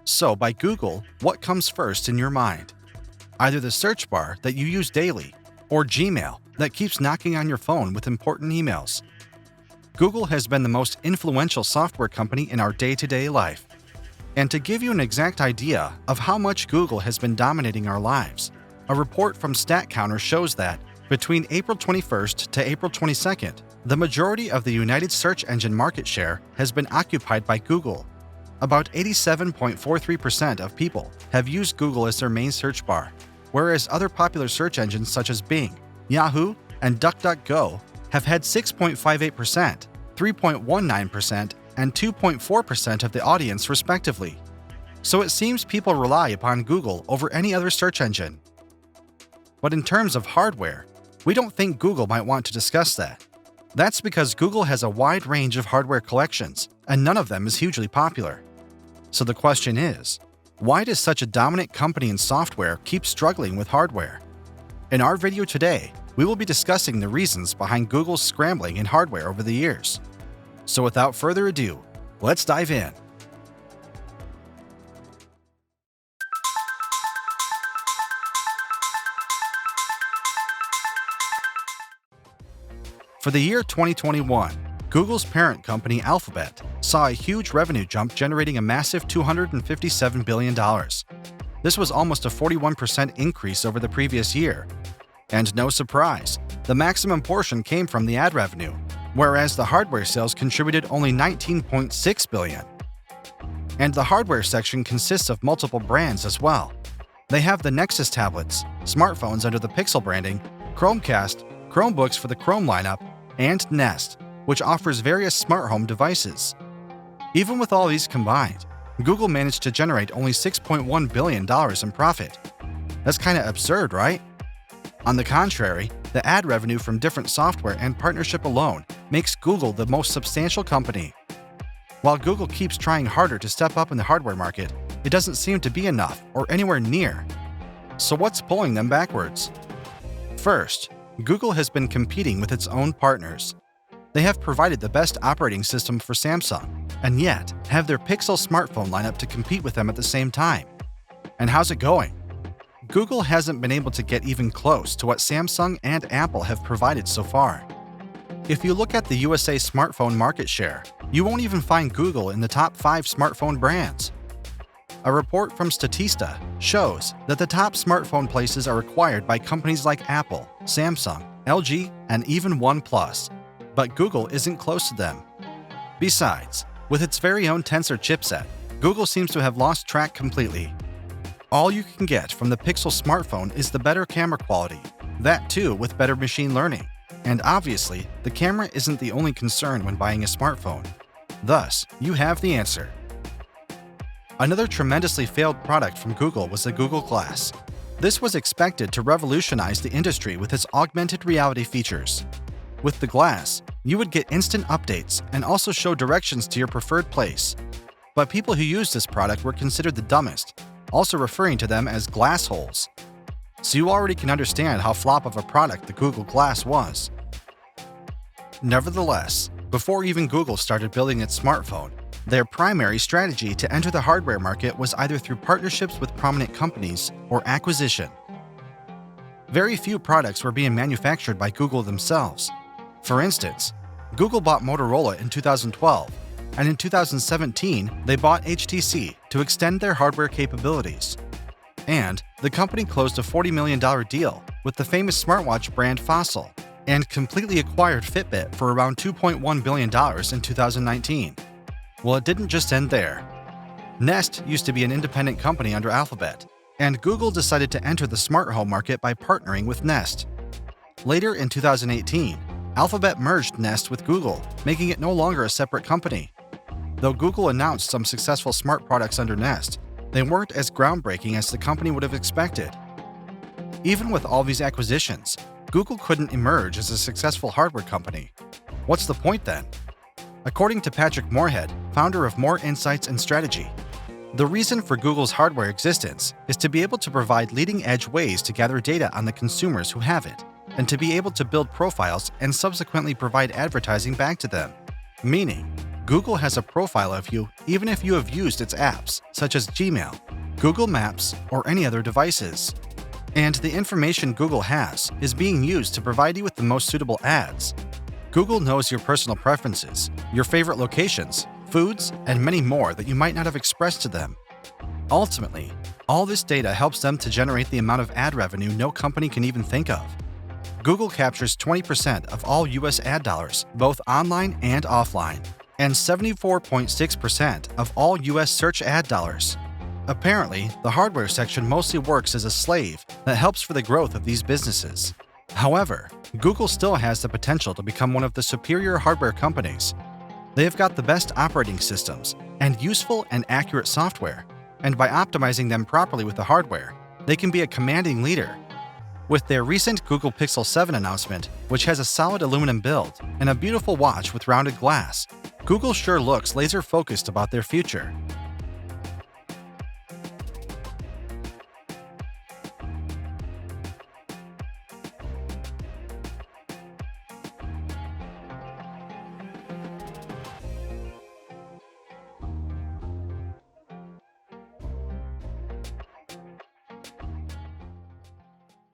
So, by Google, what comes first in your mind? Either the search bar that you use daily, or Gmail that keeps knocking on your phone with important emails. Google has been the most influential software company in our day-to-day life. And to give you an exact idea of how much Google has been dominating our lives, a report from StatCounter shows that between April 21st to April 22nd, the majority of the United search engine market share has been occupied by Google. About 87.43% of people have used Google as their main search bar, whereas other popular search engines such as Bing, Yahoo, and DuckDuckGo have had 6.58%, 3.19%, and 2.4% of the audience respectively. So it seems people rely upon Google over any other search engine. But in terms of hardware, we don't think Google might want to discuss that. That's because Google has a wide range of hardware collections, and none of them is hugely popular. So the question is, why does such a dominant company in software keep struggling with hardware? In our video today, we will be discussing the reasons behind Google's scrambling in hardware over the years. So without further ado, let's dive in. For the year 2021, Google's parent company Alphabet saw a huge revenue jump, generating a massive $257 billion. This was almost a 41% increase over the previous year. And no surprise, the maximum portion came from the ad revenue, whereas the hardware sales contributed only $19.6 billion. And the hardware section consists of multiple brands as well. They have the Nexus tablets, smartphones under the Pixel branding, Chromecast, Chromebooks for the Chrome lineup, and Nest, which offers various smart home devices. Even with all these combined, Google managed to generate only $6.1 billion in profit. That's kinda absurd, right? On the contrary, the ad revenue from different software and partnership alone makes Google the most substantial company. While Google keeps trying harder to step up in the hardware market, it doesn't seem to be enough or anywhere near. So what's pulling them backwards? First, Google has been competing with its own partners. They have provided the best operating system for Samsung, and yet have their Pixel smartphone lineup to compete with them at the same time. And how's it going? Google hasn't been able to get even close to what Samsung and Apple have provided so far. If you look at the USA smartphone market share, you won't even find Google in the top 5 smartphone brands. A report from Statista shows that the top smartphone places are acquired by companies like Apple, Samsung, LG, and even OnePlus, but Google isn't close to them. Besides, with its very own Tensor chipset, Google seems to have lost track completely. All you can get from the Pixel smartphone is the better camera quality, that too with better machine learning. And obviously, the camera isn't the only concern when buying a smartphone. Thus, you have the answer. Another tremendously failed product from Google was the Google Glass. This was expected to revolutionize the industry with its augmented reality features. With the Glass, you would get instant updates and also show directions to your preferred place. But people who used this product were considered the dumbest, also referring to them as glass holes. So you already can understand how flop of a product the Google Glass was. Nevertheless, before even Google started building its smartphone, their primary strategy to enter the hardware market was either through partnerships with prominent companies or acquisition. Very few products were being manufactured by Google themselves. For instance, Google bought Motorola in 2012, and in 2017 they bought HTC to extend their hardware capabilities. And the company closed a $40 million deal with the famous smartwatch brand Fossil, and completely acquired Fitbit for around $2.1 billion in 2019. Well, it didn't just end there. Nest used to be an independent company under Alphabet, and Google decided to enter the smart home market by partnering with Nest. Later in 2018, Alphabet merged Nest with Google, making it no longer a separate company. Though Google announced some successful smart products under Nest, they weren't as groundbreaking as the company would have expected. Even with all these acquisitions, Google couldn't emerge as a successful hardware company. What's the point then? According to Patrick Moorhead, founder of More Insights and Strategy, the reason for Google's hardware existence is to be able to provide leading-edge ways to gather data on the consumers who have it, and to be able to build profiles and subsequently provide advertising back to them. Meaning, Google has a profile of you even if you have used its apps, such as Gmail, Google Maps, or any other devices. And the information Google has is being used to provide you with the most suitable ads. Google knows your personal preferences, your favorite locations, foods, and many more that you might not have expressed to them. Ultimately, all this data helps them to generate the amount of ad revenue no company can even think of. Google captures 20% of all US ad dollars, both online and offline, and 74.6% of all US search ad dollars. Apparently, the hardware section mostly works as a slave that helps for the growth of these businesses. However, Google still has the potential to become one of the superior hardware companies. They have got the best operating systems and useful and accurate software, and by optimizing them properly with the hardware, they can be a commanding leader. With their recent Google Pixel 7 announcement, which has a solid aluminum build and a beautiful watch with rounded glass, Google sure looks laser-focused about their future.